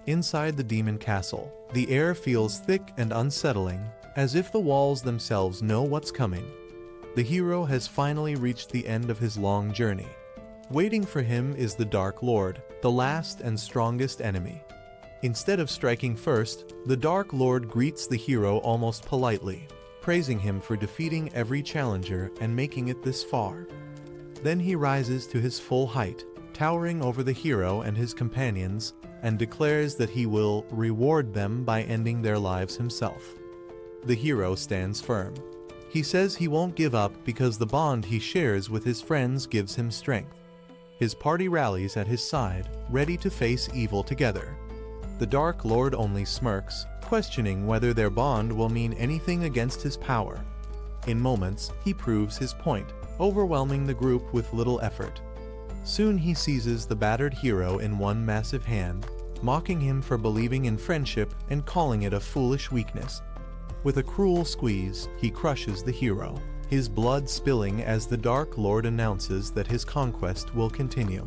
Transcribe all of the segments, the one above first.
Inside the demon castle, the air feels thick and unsettling, as if the walls themselves know what's coming. The hero has finally reached the end of his long journey. Waiting for him is the Dark Lord, the last and strongest enemy. Instead of striking first, the Dark Lord greets the hero almost politely, praising him for defeating every challenger and making it this far. Then he rises to his full height, towering over the hero and his companions, and declares that he will reward them by ending their lives himself. The hero stands firm. He says he won't give up because the bond he shares with his friends gives him strength. His party rallies at his side, ready to face evil together. The Dark Lord only smirks, questioning whether their bond will mean anything against his power. In moments, he proves his point, overwhelming the group with little effort. Soon he seizes the battered hero in one massive hand, mocking him for believing in friendship and calling it a foolish weakness. With a cruel squeeze, he crushes the hero, his blood spilling as the Dark Lord announces that his conquest will continue.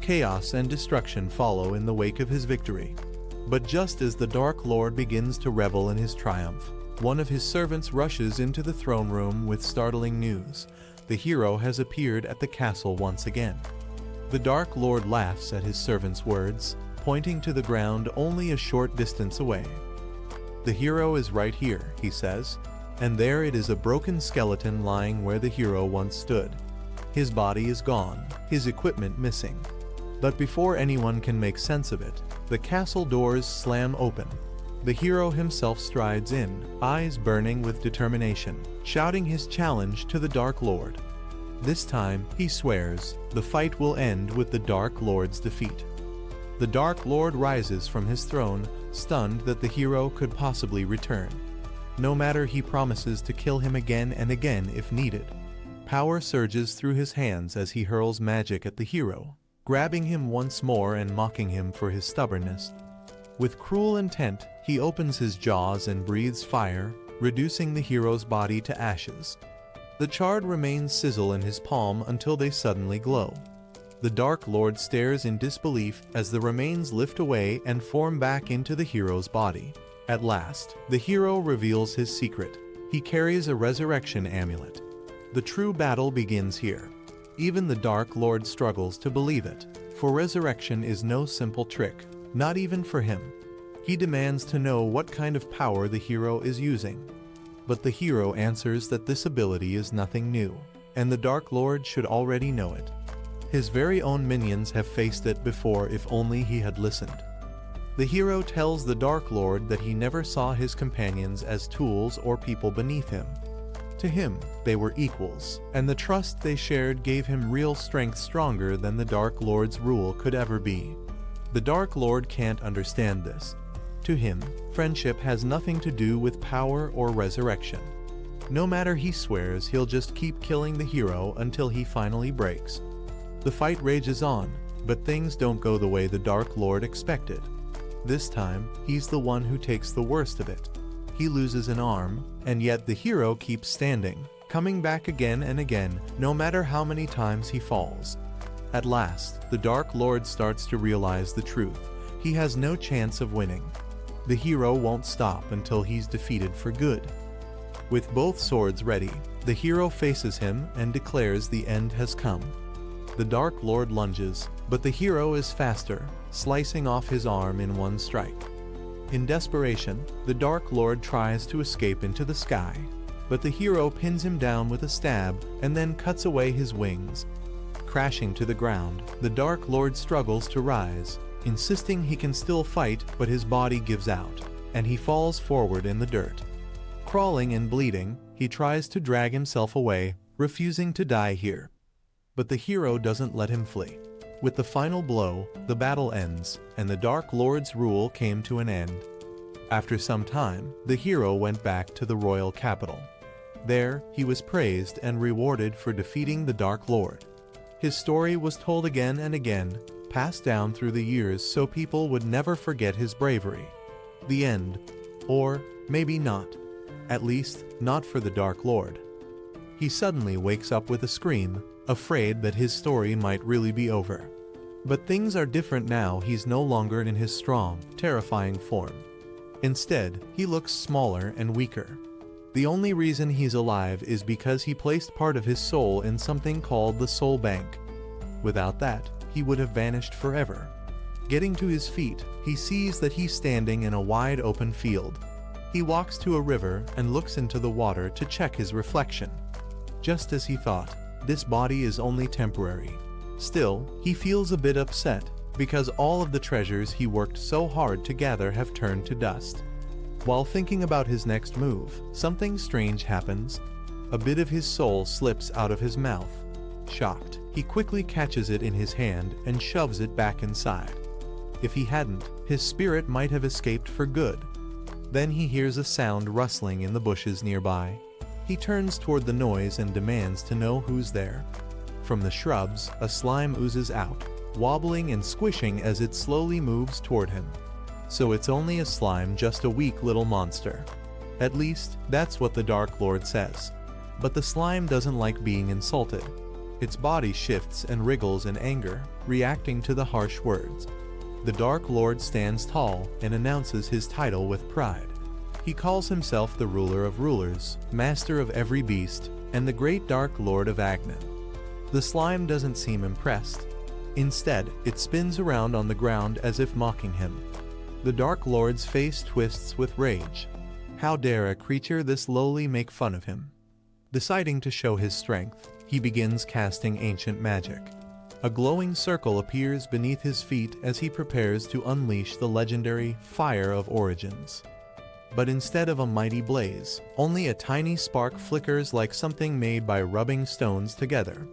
Chaos and destruction follow in the wake of his victory. But just as the Dark Lord begins to revel in his triumph, one of his servants rushes into the throne room with startling news. The hero has appeared at the castle once again. The Dark Lord laughs at his servant's words, pointing to the ground only a short distance away. "The hero is right here," he says, and there it is, a broken skeleton lying where the hero once stood. His body is gone, his equipment missing. But before anyone can make sense of it, the castle doors slam open. The hero himself strides in, eyes burning with determination, shouting his challenge to the Dark Lord. This time, he swears, the fight will end with the Dark Lord's defeat. The Dark Lord rises from his throne, stunned that the hero could possibly return. No matter, he promises to kill him again and again if needed. Power surges through his hands as he hurls magic at the hero, grabbing him once more and mocking him for his stubbornness. With cruel intent, he opens his jaws and breathes fire, reducing the hero's body to ashes. The charred remains sizzle in his palm until they suddenly glow. The Dark Lord stares in disbelief as the remains lift away and form back into the hero's body. At last, the hero reveals his secret. He carries a resurrection amulet. The true battle begins here. Even the Dark Lord struggles to believe it, for resurrection is no simple trick, not even for him. He demands to know what kind of power the hero is using. But the hero answers that this ability is nothing new, and the Dark Lord should already know it. His very own minions have faced it before if only he had listened. The hero tells the Dark Lord that he never saw his companions as tools or people beneath him. To him, they were equals, and the trust they shared gave him real strength, stronger than the Dark Lord's rule could ever be. The Dark Lord can't understand this. To him, friendship has nothing to do with power or resurrection. No matter, he swears he'll just keep killing the hero until he finally breaks. The fight rages on, but things don't go the way the Dark Lord expected. This time, he's the one who takes the worst of it. He loses an arm, and yet the hero keeps standing, coming back again and again, no matter how many times he falls. At last, the Dark Lord starts to realize the truth. He has no chance of winning. The hero won't stop until he's defeated for good. With both swords ready, the hero faces him and declares the end has come. The Dark Lord lunges, but the hero is faster, slicing off his arm in one strike. In desperation, the Dark Lord tries to escape into the sky, but the hero pins him down with a stab and then cuts away his wings. Crashing to the ground, the Dark Lord struggles to rise, insisting he can still fight, but his body gives out, and he falls forward in the dirt. Crawling and bleeding, he tries to drag himself away, refusing to die here. But the hero doesn't let him flee. With the final blow, the battle ends, and the Dark Lord's rule came to an end. After some time, the hero went back to the royal capital. There, he was praised and rewarded for defeating the Dark Lord. His story was told again and again, passed down through the years so people would never forget his bravery. The end. Or maybe not. At least, not for the Dark Lord. He suddenly wakes up with a scream, afraid that his story might really be over. But things are different now. He's no longer in his strong, terrifying form. Instead, he looks smaller and weaker. The only reason he's alive is because he placed part of his soul in something called the soul bank. Without that, he would have vanished forever. Getting to his feet, he sees that he's standing in a wide open field. He walks to a river and looks into the water to check his reflection. Just as he thought, this body is only temporary. Still, he feels a bit upset because all of the treasures he worked so hard to gather have turned to dust. While thinking about his next move, something strange happens. A bit of his soul slips out of his mouth. Shocked, he quickly catches it in his hand and shoves it back inside. If he hadn't, his spirit might have escaped for good. Then he hears a sound rustling in the bushes nearby. He turns toward the noise and demands to know who's there. From the shrubs, a slime oozes out, wobbling and squishing as it slowly moves toward him. So it's only a slime, just a weak little monster. At least, that's what the Dark Lord says. But the slime doesn't like being insulted. Its body shifts and wriggles in anger, reacting to the harsh words. The Dark Lord stands tall and announces his title with pride. He calls himself the ruler of rulers, master of every beast, and the great Dark Lord of Agnan. The slime doesn't seem impressed. Instead, it spins around on the ground as if mocking him. The Dark Lord's face twists with rage. How dare a creature this lowly make fun of him? Deciding to show his strength, he begins casting ancient magic. A glowing circle appears beneath his feet as he prepares to unleash the legendary Fire of Origins. But instead of a mighty blaze, only a tiny spark flickers like something made by rubbing stones together.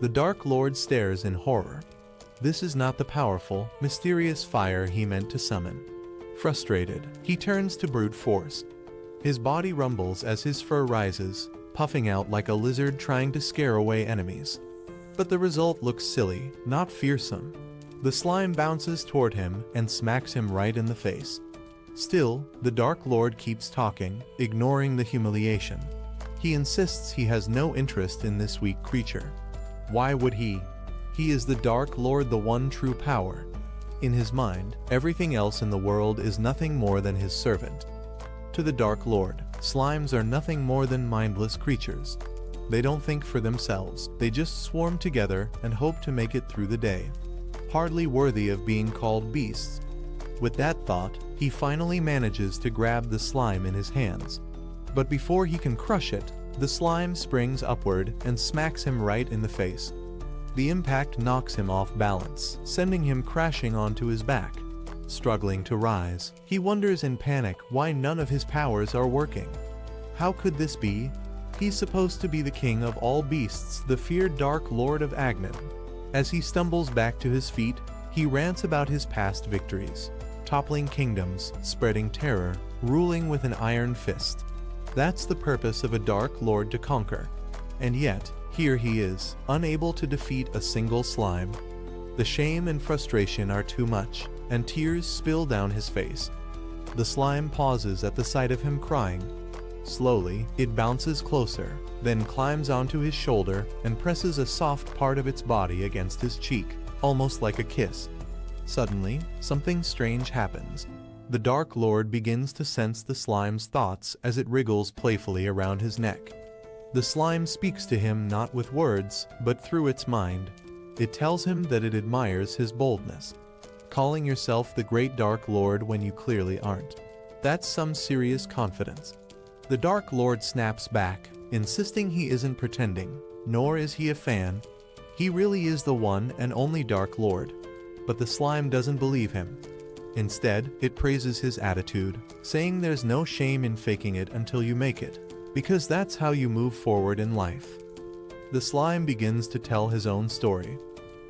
The Dark Lord stares in horror. This is not the powerful, mysterious fire he meant to summon. Frustrated, he turns to brute force. His body rumbles as his fur rises, puffing out like a lizard trying to scare away enemies. But the result looks silly, not fearsome. The slime bounces toward him and smacks him right in the face. Still, the Dark Lord keeps talking, ignoring the humiliation. He insists he has no interest in this weak creature. Why would he? He is the Dark Lord, the one true power. In his mind, everything else in the world is nothing more than his servant. To the Dark Lord, slimes are nothing more than mindless creatures. They don't think for themselves, they just swarm together and hope to make it through the day. Hardly worthy of being called beasts. With that thought, he finally manages to grab the slime in his hands. But before he can crush it, the slime springs upward and smacks him right in the face. The impact knocks him off balance, sending him crashing onto his back. Struggling to rise, he wonders in panic why none of his powers are working. How could this be? He's supposed to be the king of all beasts, the feared Dark Lord of Agnan. As he stumbles back to his feet, he rants about his past victories, toppling kingdoms, spreading terror, ruling with an iron fist. That's the purpose of a Dark Lord, to conquer. And yet, here he is, unable to defeat a single slime. The shame and frustration are too much, and tears spill down his face. The slime pauses at the sight of him crying. Slowly, it bounces closer, then climbs onto his shoulder and presses a soft part of its body against his cheek, almost like a kiss. Suddenly, something strange happens. The Dark Lord begins to sense the slime's thoughts as it wriggles playfully around his neck. The slime speaks to him not with words, but through its mind. It tells him that it admires his boldness. Calling yourself the great Dark Lord when you clearly aren't. That's some serious confidence. The Dark Lord snaps back, insisting he isn't pretending, nor is he a fan. He really is the one and only Dark Lord. But the slime doesn't believe him. Instead, it praises his attitude, saying there's no shame in faking it until you make it, because that's how you move forward in life. The slime begins to tell his own story.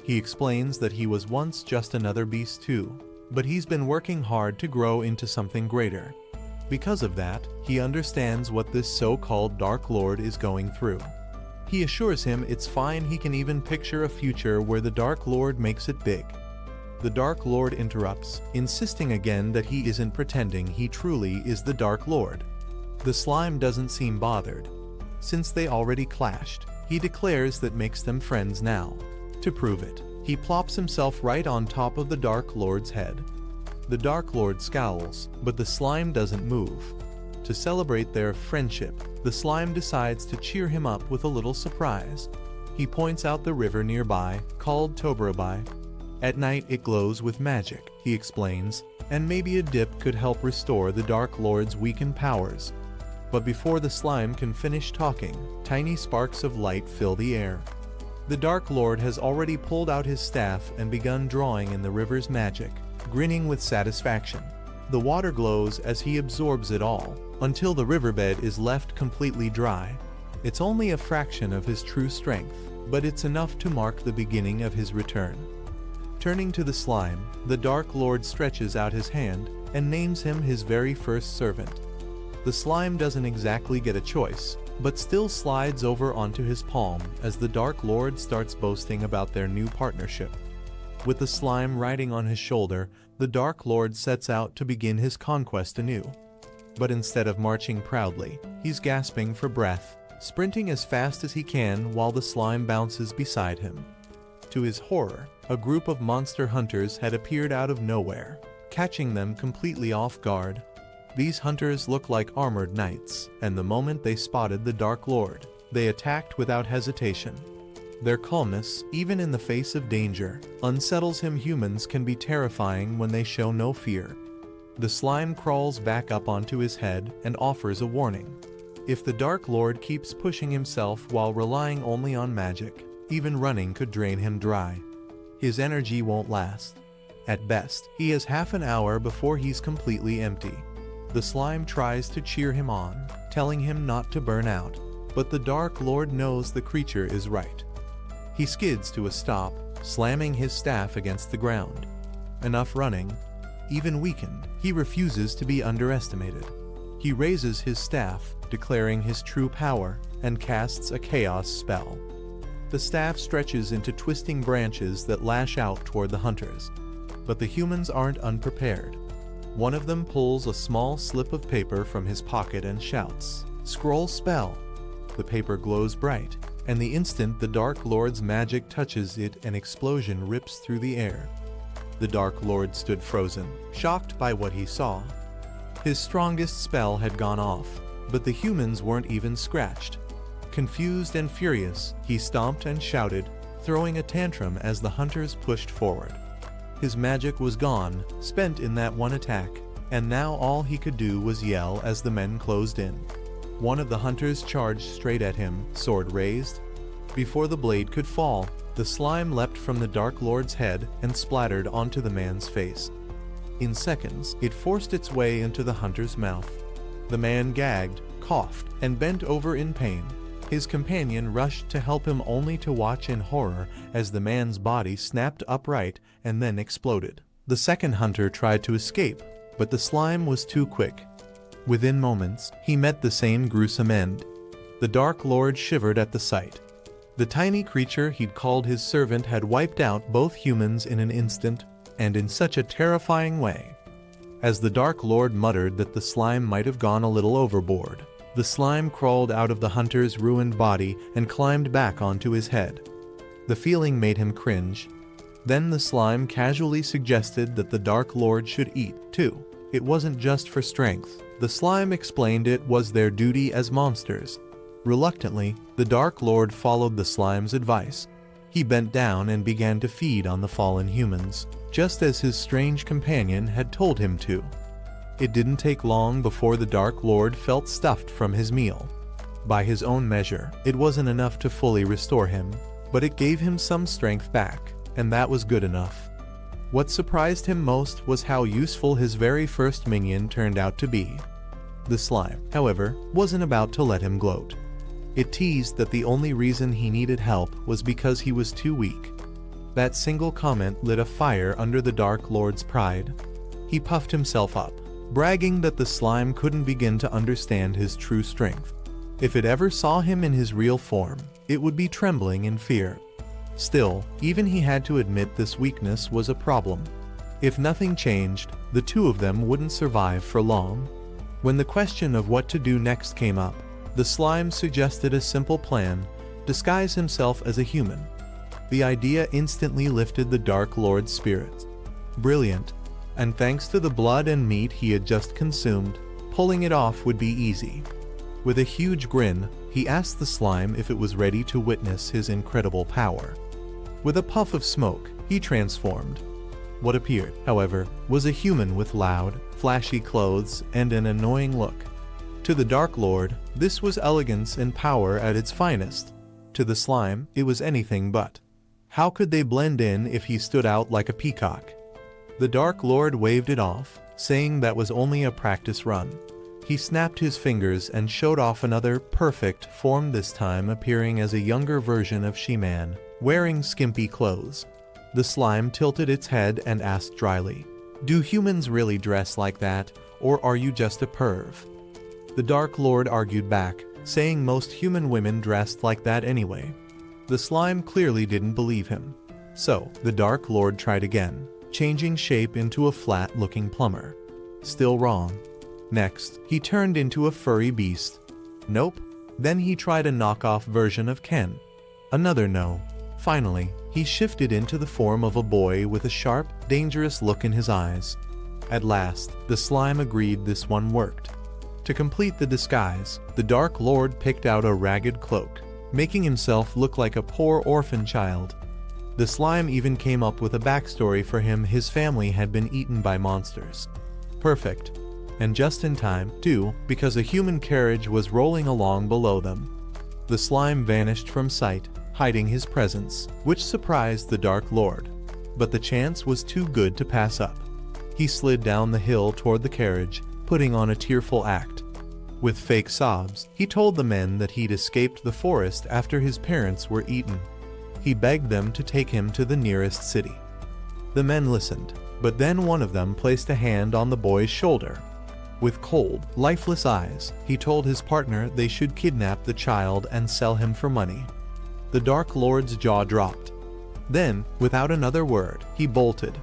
He explains that he was once just another beast too, but he's been working hard to grow into something greater. Because of that, he understands what this so-called Dark Lord is going through. He assures him it's fine, he can even picture a future where the Dark Lord makes it big. The Dark Lord interrupts, insisting again that he isn't pretending, he truly is the Dark Lord. The slime doesn't seem bothered. Since they already clashed, he declares that makes them friends now. To prove it, He plops himself right on top of the Dark Lord's head. The Dark Lord scowls, but the slime doesn't move. To celebrate their friendship, the slime decides to cheer him up with a little surprise. He points out the river nearby, called Tobrabai. At night it glows with magic, he explains, and maybe a dip could help restore the Dark Lord's weakened powers. But before the slime can finish talking, tiny sparks of light fill the air. The Dark Lord has already pulled out his staff and begun drawing in the river's magic, grinning with satisfaction. The water glows as he absorbs it all, until the riverbed is left completely dry. It's only a fraction of his true strength, but it's enough to mark the beginning of his return. Turning to the slime, the Dark Lord stretches out his hand and names him his very first servant. The slime doesn't exactly get a choice, but still slides over onto his palm as the Dark Lord starts boasting about their new partnership. With the slime riding on his shoulder, the Dark Lord sets out to begin his conquest anew. But instead of marching proudly, he's gasping for breath, sprinting as fast as he can while the slime bounces beside him. To his horror, a group of monster hunters had appeared out of nowhere, catching them completely off guard. These hunters look like armored knights, and the moment they spotted the Dark Lord, they attacked without hesitation. Their calmness, even in the face of danger, unsettles him. Humans can be terrifying when they show no fear. The slime crawls back up onto his head and offers a warning. If the Dark Lord keeps pushing himself while relying only on magic, even running could drain him dry. His energy won't last. At best, he has half an hour before he's completely empty. The slime tries to cheer him on, telling him not to burn out, but the Dark Lord knows the creature is right. He skids to a stop, slamming his staff against the ground. Enough running. Even weakened, he refuses to be underestimated. He raises his staff, declaring his true power, and casts a chaos spell. The staff stretches into twisting branches that lash out toward the hunters. But the humans aren't unprepared. One of them pulls a small slip of paper from his pocket and shouts, "Scroll spell!" The paper glows bright, and the instant the Dark Lord's magic touches it, an explosion rips through the air. The Dark Lord stood frozen, shocked by what he saw. His strongest spell had gone off, but the humans weren't even scratched. Confused and furious, he stomped and shouted, throwing a tantrum as the hunters pushed forward. His magic was gone, spent in that one attack, and now all he could do was yell as the men closed in. One of the hunters charged straight at him, sword raised. Before the blade could fall, the slime leapt from the Dark Lord's head and splattered onto the man's face. In seconds, it forced its way into the hunter's mouth. The man gagged, coughed, and bent over in pain. His companion rushed to help him, only to watch in horror as the man's body snapped upright and then exploded. The second hunter tried to escape, but the slime was too quick. Within moments, he met the same gruesome end. The Dark Lord shivered at the sight. The tiny creature he'd called his servant had wiped out both humans in an instant, and in such a terrifying way. As the Dark Lord muttered that the slime might have gone a little overboard, the slime crawled out of the hunter's ruined body and climbed back onto his head. The feeling made him cringe. Then the slime casually suggested that the Dark Lord should eat, too. It wasn't just for strength. The slime explained it was their duty as monsters. Reluctantly, the Dark Lord followed the slime's advice. He bent down and began to feed on the fallen humans, just as his strange companion had told him to. It didn't take long before the Dark Lord felt stuffed from his meal. By his own measure, it wasn't enough to fully restore him, but it gave him some strength back, and that was good enough. What surprised him most was how useful his very first minion turned out to be. The slime, however, wasn't about to let him gloat. It teased that the only reason he needed help was because he was too weak. That single comment lit a fire under the Dark Lord's pride. He puffed himself up, bragging that the slime couldn't begin to understand his true strength. If it ever saw him in his real form, it would be trembling in fear. Still, even he had to admit this weakness was a problem. If nothing changed, the two of them wouldn't survive for long. When the question of what to do next came up, the slime suggested a simple plan: disguise himself as a human. The idea instantly lifted the Dark Lord's spirits. Brilliant. And thanks to the blood and meat he had just consumed, pulling it off would be easy. With a huge grin, he asked the slime if it was ready to witness his incredible power. With a puff of smoke, he transformed. What appeared, however, was a human with loud, flashy clothes and an annoying look. To the Dark Lord, this was elegance and power at its finest. To the slime, it was anything but. How could they blend in if he stood out like a peacock? The Dark Lord waved it off, saying that was only a practice run. He snapped his fingers and showed off another perfect form, this time appearing as a younger version of She-Man, wearing skimpy clothes. The slime tilted its head and asked dryly, "Do humans really dress like that, or are you just a perv?" The Dark Lord argued back, saying most human women dressed like that anyway. The slime clearly didn't believe him. So, the Dark Lord tried again, changing shape into a flat-looking plumber. Still wrong. Next, he turned into a furry beast. Nope. Then he tried a knockoff version of Ken. Another no. Finally, he shifted into the form of a boy with a sharp, dangerous look in his eyes. At last, the slime agreed this one worked. To complete the disguise, the Dark Lord picked out a ragged cloak, making himself look like a poor orphan child. The slime even came up with a backstory for him. His family had been eaten by monsters. Perfect. And just in time, too, because a human carriage was rolling along below them. The slime vanished from sight, hiding his presence, which surprised the Dark Lord. But the chance was too good to pass up. He slid down the hill toward the carriage, putting on a tearful act. With fake sobs, he told the men that he'd escaped the forest after his parents were eaten. He begged them to take him to the nearest city. The men listened, but then one of them placed a hand on the boy's shoulder. With cold, lifeless eyes, he told his partner they should kidnap the child and sell him for money. The Dark Lord's jaw dropped. Then, without another word, he bolted.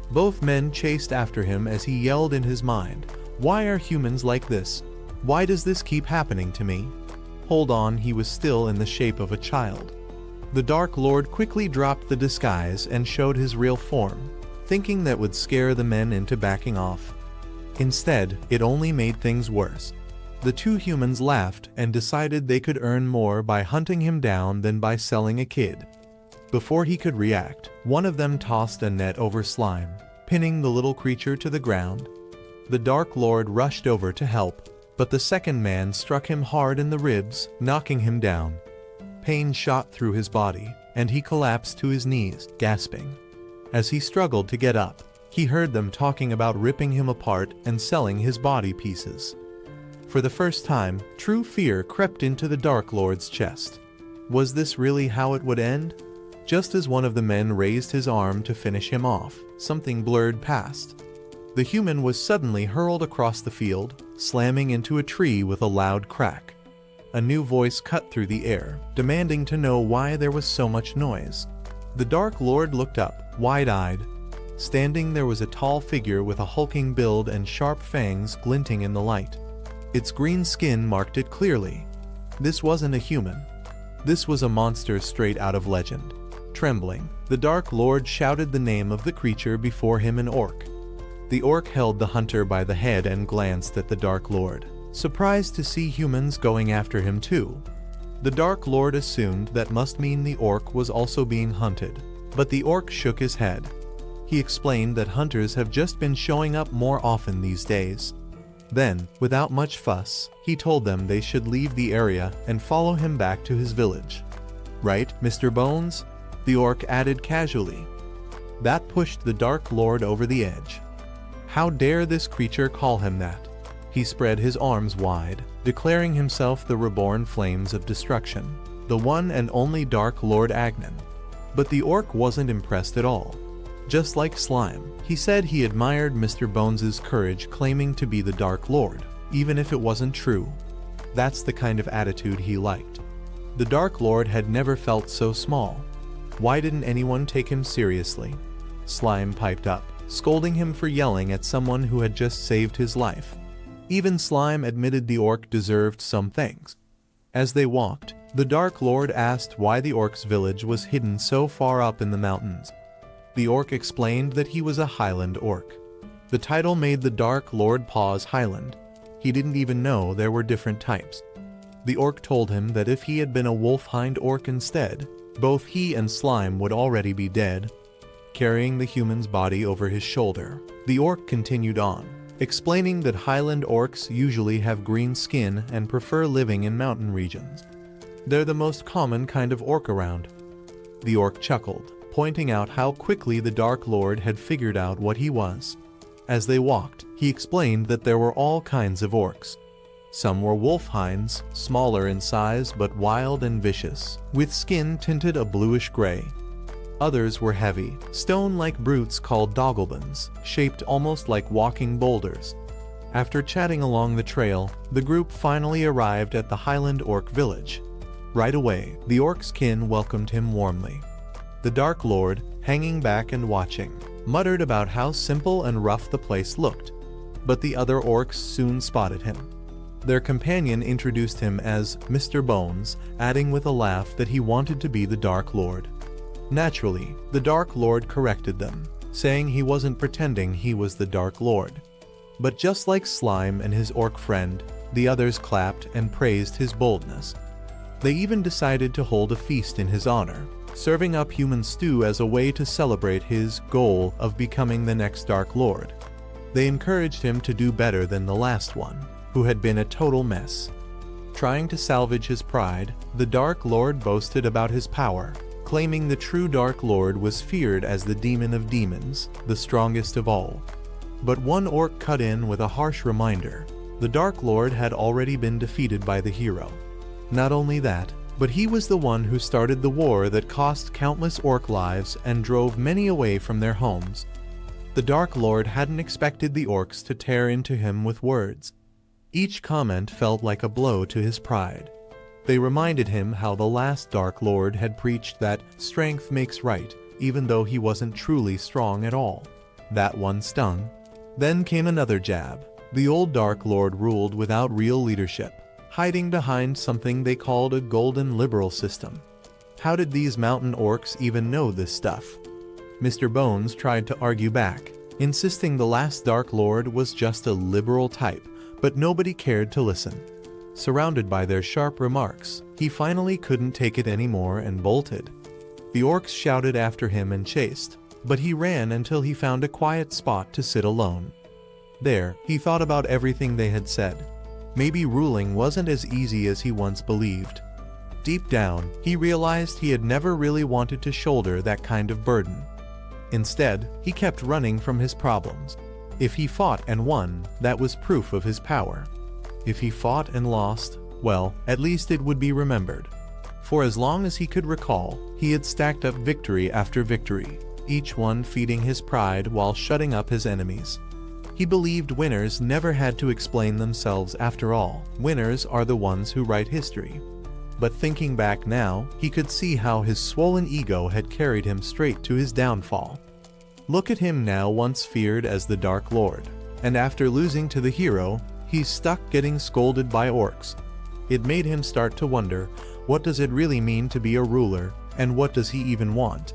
Both men chased after him as he yelled in his mind, "Why are humans like this? Why does this keep happening to me?" Hold on, he was still in the shape of a child. The Dark Lord quickly dropped the disguise and showed his real form, thinking that would scare the men into backing off. Instead, it only made things worse. The two humans laughed and decided they could earn more by hunting him down than by selling a kid. Before he could react, one of them tossed a net over Slime, pinning the little creature to the ground. The Dark Lord rushed over to help, but the second man struck him hard in the ribs, knocking him down. Pain shot through his body, and he collapsed to his knees, gasping. As he struggled to get up, he heard them talking about ripping him apart and selling his body pieces. For the first time, true fear crept into the Dark Lord's chest. Was this really how it would end? Just as one of the men raised his arm to finish him off, something blurred past. The human was suddenly hurled across the field, slamming into a tree with a loud crack. A new voice cut through the air, demanding to know why there was so much noise. The Dark Lord looked up, wide-eyed. Standing there was a tall figure with a hulking build and sharp fangs glinting in the light. Its green skin marked it clearly. This wasn't a human. This was a monster straight out of legend. Trembling, the Dark Lord shouted the name of the creature before him, an orc. The orc held the hunter by the head and glanced at the Dark Lord, surprised to see humans going after him too. The Dark Lord assumed that must mean the orc was also being hunted, but the orc shook his head. He explained that hunters have just been showing up more often these days. Then, without much fuss, he told them they should leave the area and follow him back to his village. "Right, Mr. Bones?" the orc added casually. That pushed the Dark Lord over the edge. How dare this creature call him that? He spread his arms wide, declaring himself the reborn flames of destruction, the one and only Dark Lord Agnan. But the orc wasn't impressed at all. Just like Slime, he said he admired Mr. Bones's courage claiming to be the Dark Lord, even if it wasn't true. That's the kind of attitude he liked. The Dark Lord had never felt so small. Why didn't anyone take him seriously? Slime piped up, scolding him for yelling at someone who had just saved his life. Even Slime admitted the orc deserved some things. As they walked, the Dark Lord asked why the orc's village was hidden so far up in the mountains. The orc explained that he was a Highland orc. The title made the Dark Lord pause. Highland. He didn't even know there were different types. The orc told him that if he had been a wolf-hind orc instead, both he and Slime would already be dead. Carrying the human's body over his shoulder, the orc continued on, explaining that Highland orcs usually have green skin and prefer living in mountain regions. They're the most common kind of orc around. The orc chuckled, pointing out how quickly the Dark Lord had figured out what he was. As they walked, he explained that there were all kinds of orcs. Some were wolf hinds, smaller in size but wild and vicious, with skin tinted a bluish gray. Others were heavy, stone-like brutes called dogglebans, shaped almost like walking boulders. After chatting along the trail, the group finally arrived at the Highland Orc village. Right away, the orc's kin welcomed him warmly. The Dark Lord, hanging back and watching, muttered about how simple and rough the place looked. But the other orcs soon spotted him. Their companion introduced him as Mr. Bones, adding with a laugh that he wanted to be the Dark Lord. Naturally, the Dark Lord corrected them, saying he wasn't pretending he was the Dark Lord. But just like Slime and his orc friend, the others clapped and praised his boldness. They even decided to hold a feast in his honor, serving up human stew as a way to celebrate his goal of becoming the next Dark Lord. They encouraged him to do better than the last one, who had been a total mess. Trying to salvage his pride, the Dark Lord boasted about his power, claiming the true Dark Lord was feared as the demon of demons, the strongest of all. But one orc cut in with a harsh reminder: the Dark Lord had already been defeated by the hero. Not only that, but he was the one who started the war that cost countless orc lives and drove many away from their homes. The Dark Lord hadn't expected the orcs to tear into him with words. Each comment felt like a blow to his pride. They reminded him how the last Dark Lord had preached that strength makes right, even though he wasn't truly strong at all. That one stung. Then came another jab. The old Dark Lord ruled without real leadership, hiding behind something they called a golden liberal system. How did these mountain orcs even know this stuff? Mr. Bones tried to argue back, insisting the last Dark Lord was just a liberal type, but nobody cared to listen. Surrounded by their sharp remarks, he finally couldn't take it anymore and bolted. The orcs shouted after him and chased, but he ran until he found a quiet spot to sit alone. There, he thought about everything they had said. Maybe ruling wasn't as easy as he once believed. Deep down, he realized he had never really wanted to shoulder that kind of burden. Instead, he kept running from his problems. If he fought and won, that was proof of his power. If he fought and lost, well, at least it would be remembered. For as long as he could recall, he had stacked up victory after victory, each one feeding his pride while shutting up his enemies. He believed winners never had to explain themselves after all. Winners are the ones who write history. But thinking back now, he could see how his swollen ego had carried him straight to his downfall. Look at him now, once feared as the Dark Lord, and after losing to the hero, he's stuck getting scolded by orcs. It made him start to wonder, what does it really mean to be a ruler, and what does he even want?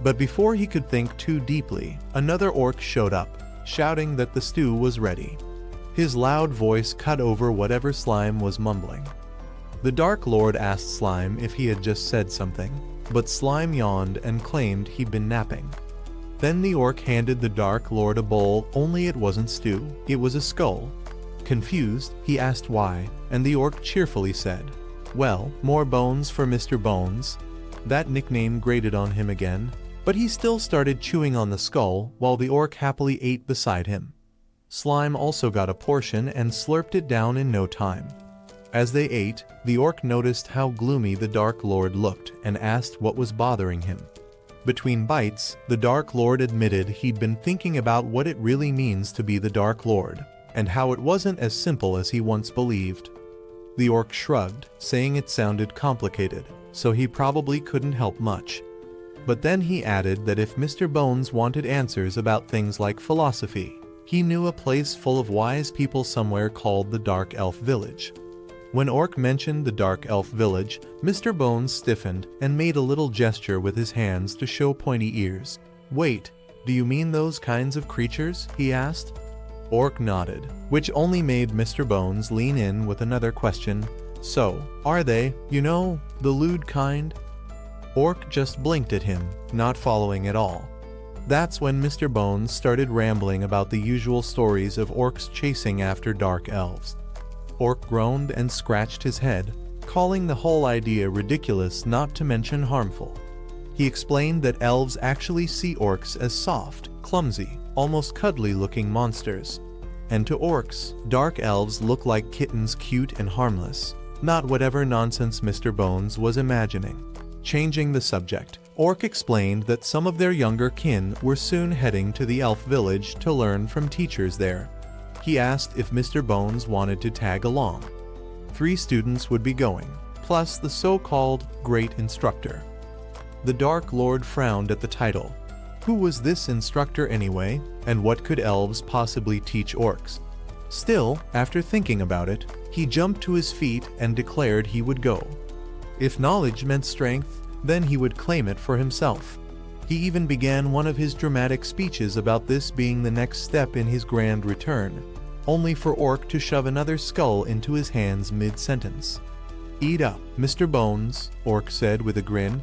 But before he could think too deeply, another orc showed up, shouting that the stew was ready. His loud voice cut over whatever Slime was mumbling. The Dark Lord asked Slime if he had just said something, but Slime yawned and claimed he'd been napping. Then the orc handed the Dark Lord a bowl, only it wasn't stew, it was a skull. Confused, he asked why, and the orc cheerfully said, "Well, more bones for Mr. Bones." That nickname grated on him again, but he still started chewing on the skull while the orc happily ate beside him. Slime also got a portion and slurped it down in no time. As they ate, the orc noticed how gloomy the Dark Lord looked and asked what was bothering him. Between bites, the Dark Lord admitted he'd been thinking about what it really means to be the Dark Lord, and how it wasn't as simple as he once believed. The orc shrugged, saying it sounded complicated, so he probably couldn't help much. But then he added that if Mr. Bones wanted answers about things like philosophy, he knew a place full of wise people somewhere called the Dark Elf Village. When Orc mentioned the Dark Elf village, Mr. Bones stiffened and made a little gesture with his hands to show pointy ears. "Wait, do you mean those kinds of creatures?" he asked. Orc nodded, which only made Mr. Bones lean in with another question. "So, are they, the lewd kind?" Orc just blinked at him, not following at all. That's when Mr. Bones started rambling about the usual stories of orcs chasing after dark elves. Orc groaned and scratched his head, calling the whole idea ridiculous, not to mention harmful. He explained that elves actually see orcs as soft, clumsy, almost cuddly-looking monsters. And to orcs, dark elves look like kittens, cute and harmless, not whatever nonsense Mr. Bones was imagining. Changing the subject, Orc explained that some of their younger kin were soon heading to the elf village to learn from teachers there. He asked if Mr. Bones wanted to tag along. 3 students would be going, plus the so-called Great Instructor. The Dark Lord frowned at the title. Who was this instructor anyway, and what could elves possibly teach orcs? Still, after thinking about it, he jumped to his feet and declared he would go. If knowledge meant strength, then he would claim it for himself. He even began one of his dramatic speeches about this being the next step in his grand return, only for Orc to shove another skull into his hands mid-sentence. "Eat up, Mr. Bones," Orc said with a grin.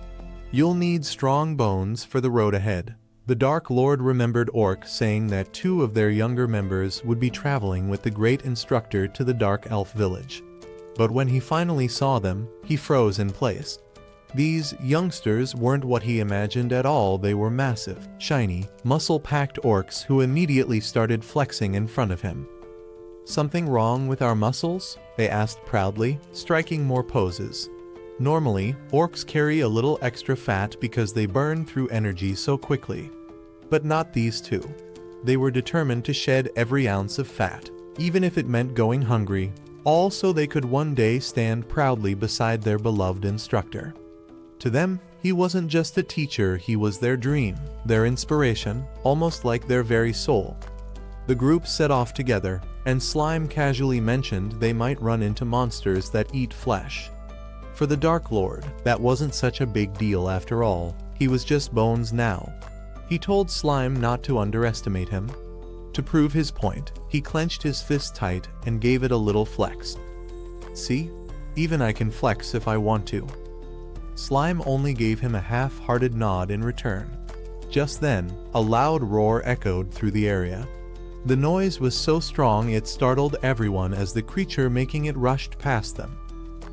"You'll need strong bones for the road ahead." The Dark Lord remembered Orc saying that 2 of their younger members would be traveling with the Great Instructor to the Dark Elf village. But when he finally saw them, he froze in place. These youngsters weren't what he imagined at all. They were massive, shiny, muscle-packed orcs who immediately started flexing in front of him. "Something wrong with our muscles?" they asked proudly, striking more poses. Normally, orcs carry a little extra fat because they burn through energy so quickly. But not these 2. They were determined to shed every ounce of fat, even if it meant going hungry, all so they could one day stand proudly beside their beloved instructor. To them, he wasn't just a teacher, he was their dream, their inspiration, almost like their very soul. The group set off together, and Slime casually mentioned they might run into monsters that eat flesh. For the Dark Lord, that wasn't such a big deal after all. He was just Bones now. He told Slime not to underestimate him. To prove his point, he clenched his fist tight and gave it a little flex. "See? Even I can flex if I want to." Slime only gave him a half-hearted nod in return. Just then, a loud roar echoed through the area. The noise was so strong it startled everyone as the creature making it rushed past them.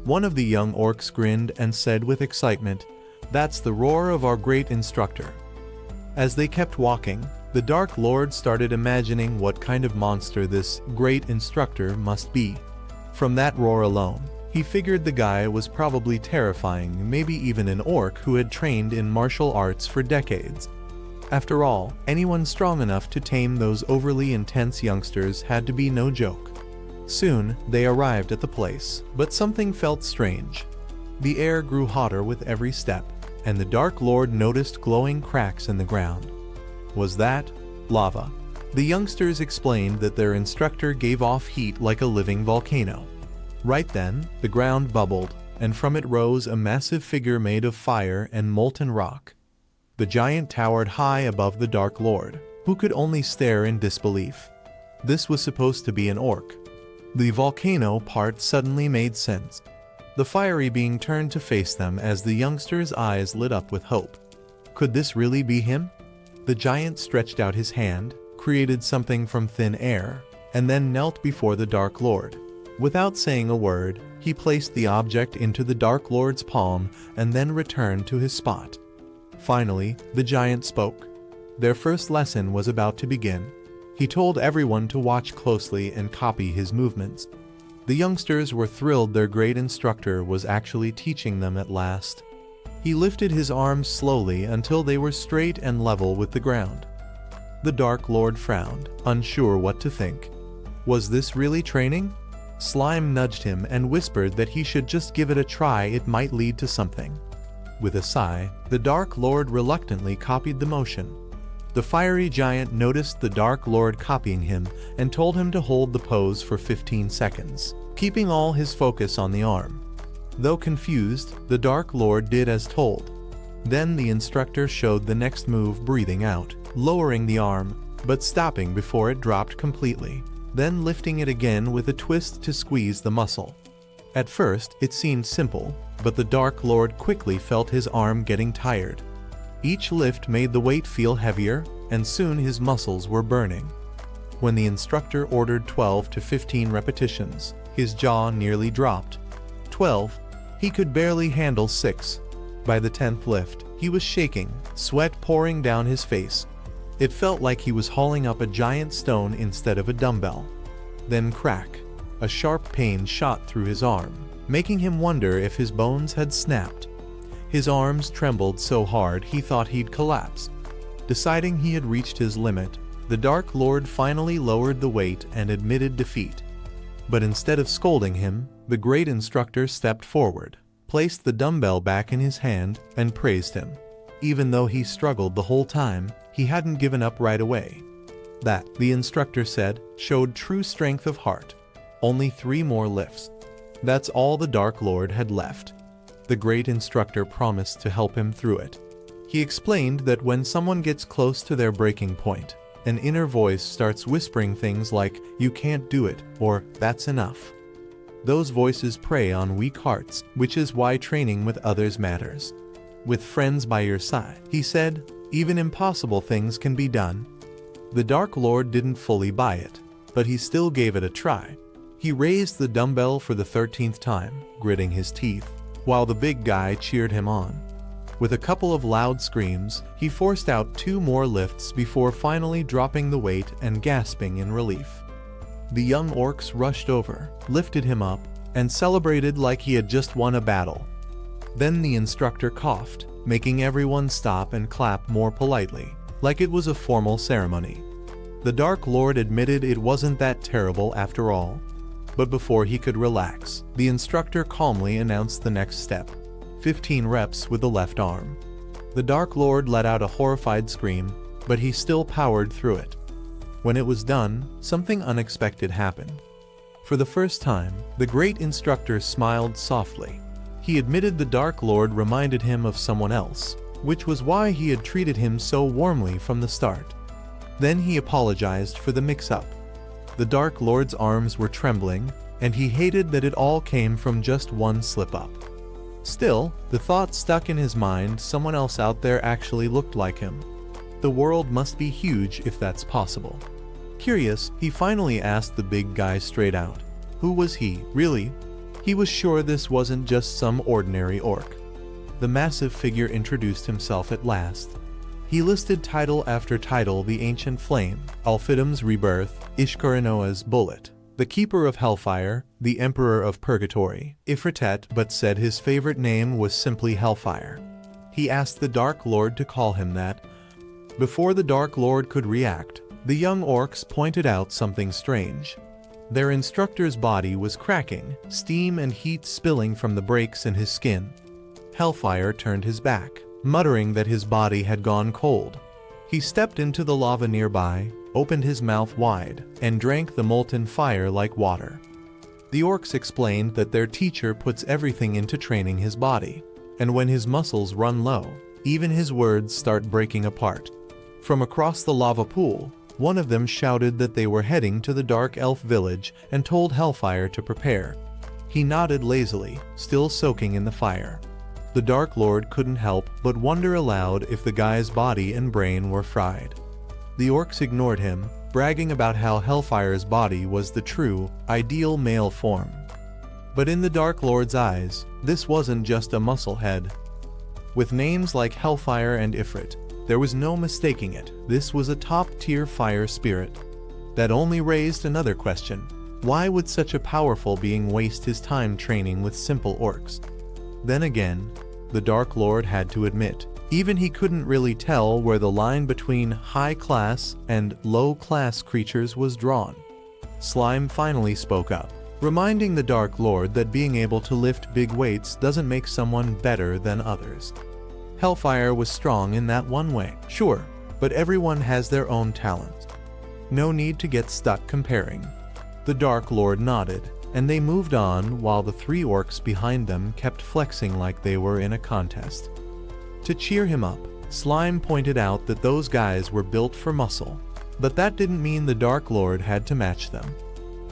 One of the young orcs grinned and said with excitement, "That's the roar of our Great Instructor." As they kept walking, the Dark Lord started imagining what kind of monster this Great Instructor must be. From that roar alone, he figured the guy was probably terrifying, maybe even an orc who had trained in martial arts for decades. After all, anyone strong enough to tame those overly intense youngsters had to be no joke. Soon, they arrived at the place, but something felt strange. The air grew hotter with every step, and the Dark Lord noticed glowing cracks in the ground. Was that lava? The youngsters explained that their instructor gave off heat like a living volcano. Right then, the ground bubbled, and from it rose a massive figure made of fire and molten rock. The giant towered high above the Dark Lord, who could only stare in disbelief. This was supposed to be an orc. The volcano part suddenly made sense, the fiery being turned to face them as the youngster's eyes lit up with hope. Could this really be him? The giant stretched out his hand, created something from thin air, and then knelt before the Dark Lord. Without saying a word, he placed the object into the Dark Lord's palm and then returned to his spot. Finally, the giant spoke. Their first lesson was about to begin. He told everyone to watch closely and copy his movements. The youngsters were thrilled their great instructor was actually teaching them at last. He lifted his arms slowly until they were straight and level with the ground. The Dark Lord frowned, unsure what to think. Was this really training? Slime nudged him and whispered that he should just give it a try, it might lead to something. With a sigh, the Dark Lord reluctantly copied the motion. The fiery giant noticed the Dark Lord copying him and told him to hold the pose for 15 seconds, keeping all his focus on the arm. Though confused, the Dark Lord did as told. Then the instructor showed the next move, breathing out, lowering the arm, but stopping before it dropped completely, then lifting it again with a twist to squeeze the muscle. At first, it seemed simple, but the Dark Lord quickly felt his arm getting tired. Each lift made the weight feel heavier, and soon his muscles were burning. When the instructor ordered 12 to 15 repetitions, his jaw nearly dropped. 12, he could barely handle 6. By the 10th lift, he was shaking, sweat pouring down his face. It felt like he was hauling up a giant stone instead of a dumbbell. Then crack. A sharp pain shot through his arm, making him wonder if his bones had snapped. His arms trembled so hard he thought he'd collapse. Deciding he had reached his limit, the Dark Lord finally lowered the weight and admitted defeat. But instead of scolding him, the great instructor stepped forward, placed the dumbbell back in his hand, and praised him. Even though he struggled the whole time, he hadn't given up right away. That, the instructor said, showed true strength of heart. Only 3 more lifts. That's all the Dark Lord had left. The great instructor promised to help him through it. He explained that when someone gets close to their breaking point, an inner voice starts whispering things like, "You can't do it," or "That's enough." Those voices prey on weak hearts, which is why training with others matters. With friends by your side, he said, even impossible things can be done. The Dark Lord didn't fully buy it, but he still gave it a try. He raised the dumbbell for the 13th time, gritting his teeth, while the big guy cheered him on. With a couple of loud screams, he forced out 2 more lifts before finally dropping the weight and gasping in relief. The young orcs rushed over, lifted him up, and celebrated like he had just won a battle. Then the instructor coughed, making everyone stop and clap more politely, like it was a formal ceremony. The Dark Lord admitted it wasn't that terrible after all. But before he could relax, the instructor calmly announced the next step: 15 reps with the left arm. The Dark Lord let out a horrified scream, but he still powered through it. When it was done, something unexpected happened. For the first time, the great instructor smiled softly. He admitted the Dark Lord reminded him of someone else, which was why he had treated him so warmly from the start. Then he apologized for the mix-up. The Dark Lord's arms were trembling, and he hated that it all came from just one slip-up. Still, the thought stuck in his mind, someone else out there actually looked like him. The world must be huge if that's possible. Curious, he finally asked the big guy straight out. Who was he, really? He was sure this wasn't just some ordinary orc. The massive figure introduced himself at last. He listed title after title: the Ancient Flame, Alfidum's Rebirth, Ishkaranoa's Bullet, the Keeper of Hellfire, the Emperor of Purgatory, Ifritet, but said his favorite name was simply Hellfire. He asked the Dark Lord to call him that. Before the Dark Lord could react, the young orcs pointed out something strange. Their instructor's body was cracking, steam and heat spilling from the breaks in his skin. Hellfire turned his back, muttering that his body had gone cold. He stepped into the lava nearby, opened his mouth wide, and drank the molten fire like water. The orcs explained that their teacher puts everything into training his body, and when his muscles run low, even his words start breaking apart. From across the lava pool, one of them shouted that they were heading to the Dark Elf village and told Hellfire to prepare. He nodded lazily, still soaking in the fire. The Dark Lord couldn't help but wonder aloud if the guy's body and brain were fried. The orcs ignored him, bragging about how Hellfire's body was the true, ideal male form. But in the Dark Lord's eyes, this wasn't just a muscle head. With names like Hellfire and Ifrit, there was no mistaking it. This was a top-tier fire spirit. That only raised another question. Why would such a powerful being waste his time training with simple orcs? Then again, the Dark Lord had to admit, even he couldn't really tell where the line between high-class and low-class creatures was drawn. Slime finally spoke up, reminding the Dark Lord that being able to lift big weights doesn't make someone better than others. Hellfire was strong in that one way, sure, but everyone has their own talent. No need to get stuck comparing. The Dark Lord nodded, and they moved on while the 3 orcs behind them kept flexing like they were in a contest. To cheer him up, Slime pointed out that those guys were built for muscle, but that didn't mean the Dark Lord had to match them.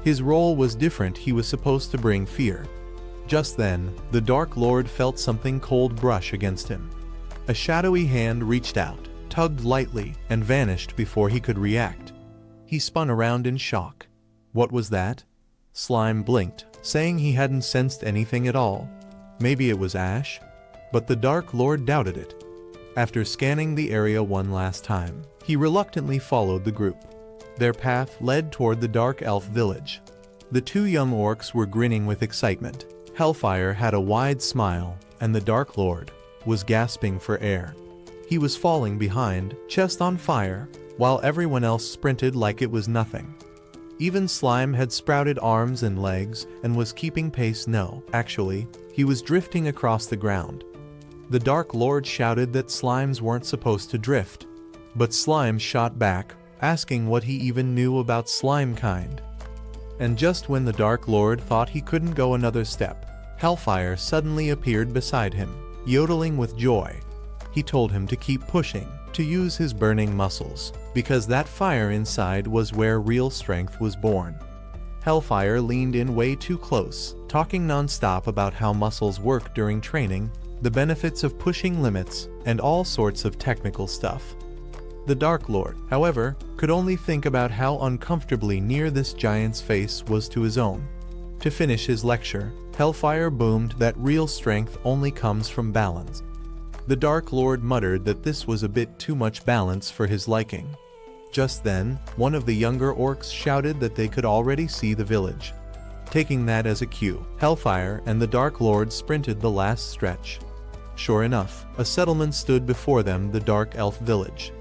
His role was different. He was supposed to bring fear. Just then, the Dark Lord felt something cold brush against him. A shadowy hand reached out, tugged lightly, and vanished before he could react. He spun around in shock. What was that? Slime blinked, saying he hadn't sensed anything at all. Maybe it was ash? But the Dark Lord doubted it. After scanning the area one last time, he reluctantly followed the group. Their path led toward the Dark Elf village. The 2 young orcs were grinning with excitement. Hellfire had a wide smile, and the Dark Lord was gasping for air. He was falling behind, chest on fire, while everyone else sprinted like it was nothing. Even Slime had sprouted arms and legs and was keeping pace. No, actually, he was drifting across the ground. The Dark Lord shouted that slimes weren't supposed to drift, but Slime shot back, asking what he even knew about slime kind. And just when the Dark Lord thought he couldn't go another step, Hellfire suddenly appeared beside him, yodeling with joy. He told him to keep pushing, to use his burning muscles, because that fire inside was where real strength was born. Hellfire leaned in way too close, talking non-stop about how muscles work during training, the benefits of pushing limits, and all sorts of technical stuff. The Dark Lord, however, could only think about how uncomfortably near this giant's face was to his own. To finish his lecture, Hellfire boomed that real strength only comes from balance. The Dark Lord muttered that this was a bit too much balance for his liking. Just then, one of the younger orcs shouted that they could already see the village. Taking that as a cue, Hellfire and the Dark Lord sprinted the last stretch. Sure enough, a settlement stood before them, the Dark Elf village.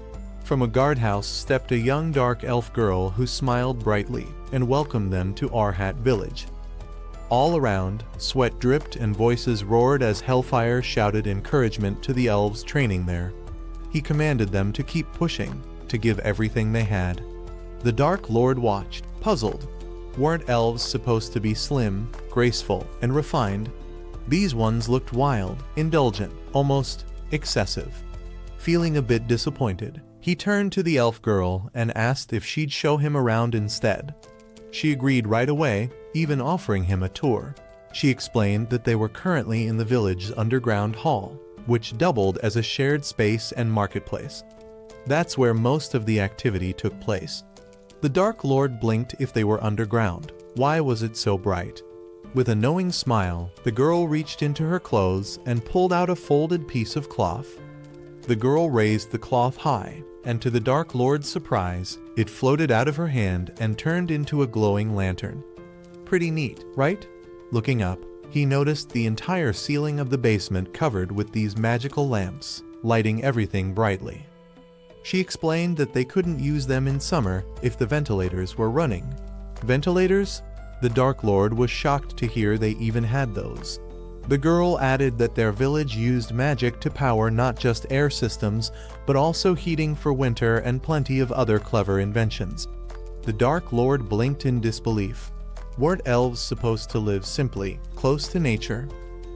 From a guardhouse stepped a young Dark Elf girl who smiled brightly and welcomed them to Arhat village. All around, sweat dripped and voices roared as Hellfire shouted encouragement to the elves training there. He commanded them to keep pushing, to give everything they had. The Dark Lord watched, puzzled. Weren't elves supposed to be slim, graceful, and refined? These ones looked wild, indulgent, almost excessive. Feeling a bit disappointed, he turned to the elf girl and asked if she'd show him around instead. She agreed right away, even offering him a tour. She explained that they were currently in the village's underground hall, which doubled as a shared space and marketplace. That's where most of the activity took place. The Dark Lord blinked. If they were underground, why was it so bright? With a knowing smile, the girl reached into her clothes and pulled out a folded piece of cloth. The girl raised the cloth high, and to the Dark Lord's surprise, it floated out of her hand and turned into a glowing lantern. Pretty neat, right? Looking up, he noticed the entire ceiling of the basement covered with these magical lamps, lighting everything brightly. She explained that they couldn't use them in summer if the ventilators were running. Ventilators? The Dark Lord was shocked to hear they even had those. The girl added that their village used magic to power not just air systems, but also heating for winter and plenty of other clever inventions. The Dark Lord blinked in disbelief. Weren't elves supposed to live simply, close to nature?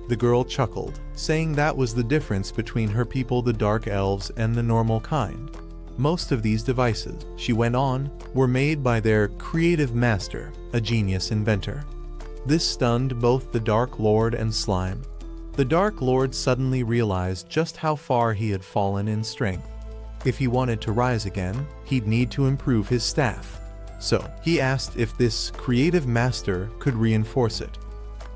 The girl chuckled, saying that was the difference between her people, the Dark Elves, and the normal kind. Most of these devices, she went on, were made by their creative master, a genius inventor. This stunned both the Dark Lord and Slime. The Dark Lord suddenly realized just how far he had fallen in strength. If he wanted to rise again, he'd need to improve his staff. So, he asked if this creative master could reinforce it.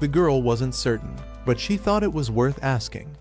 The girl wasn't certain, but she thought it was worth asking.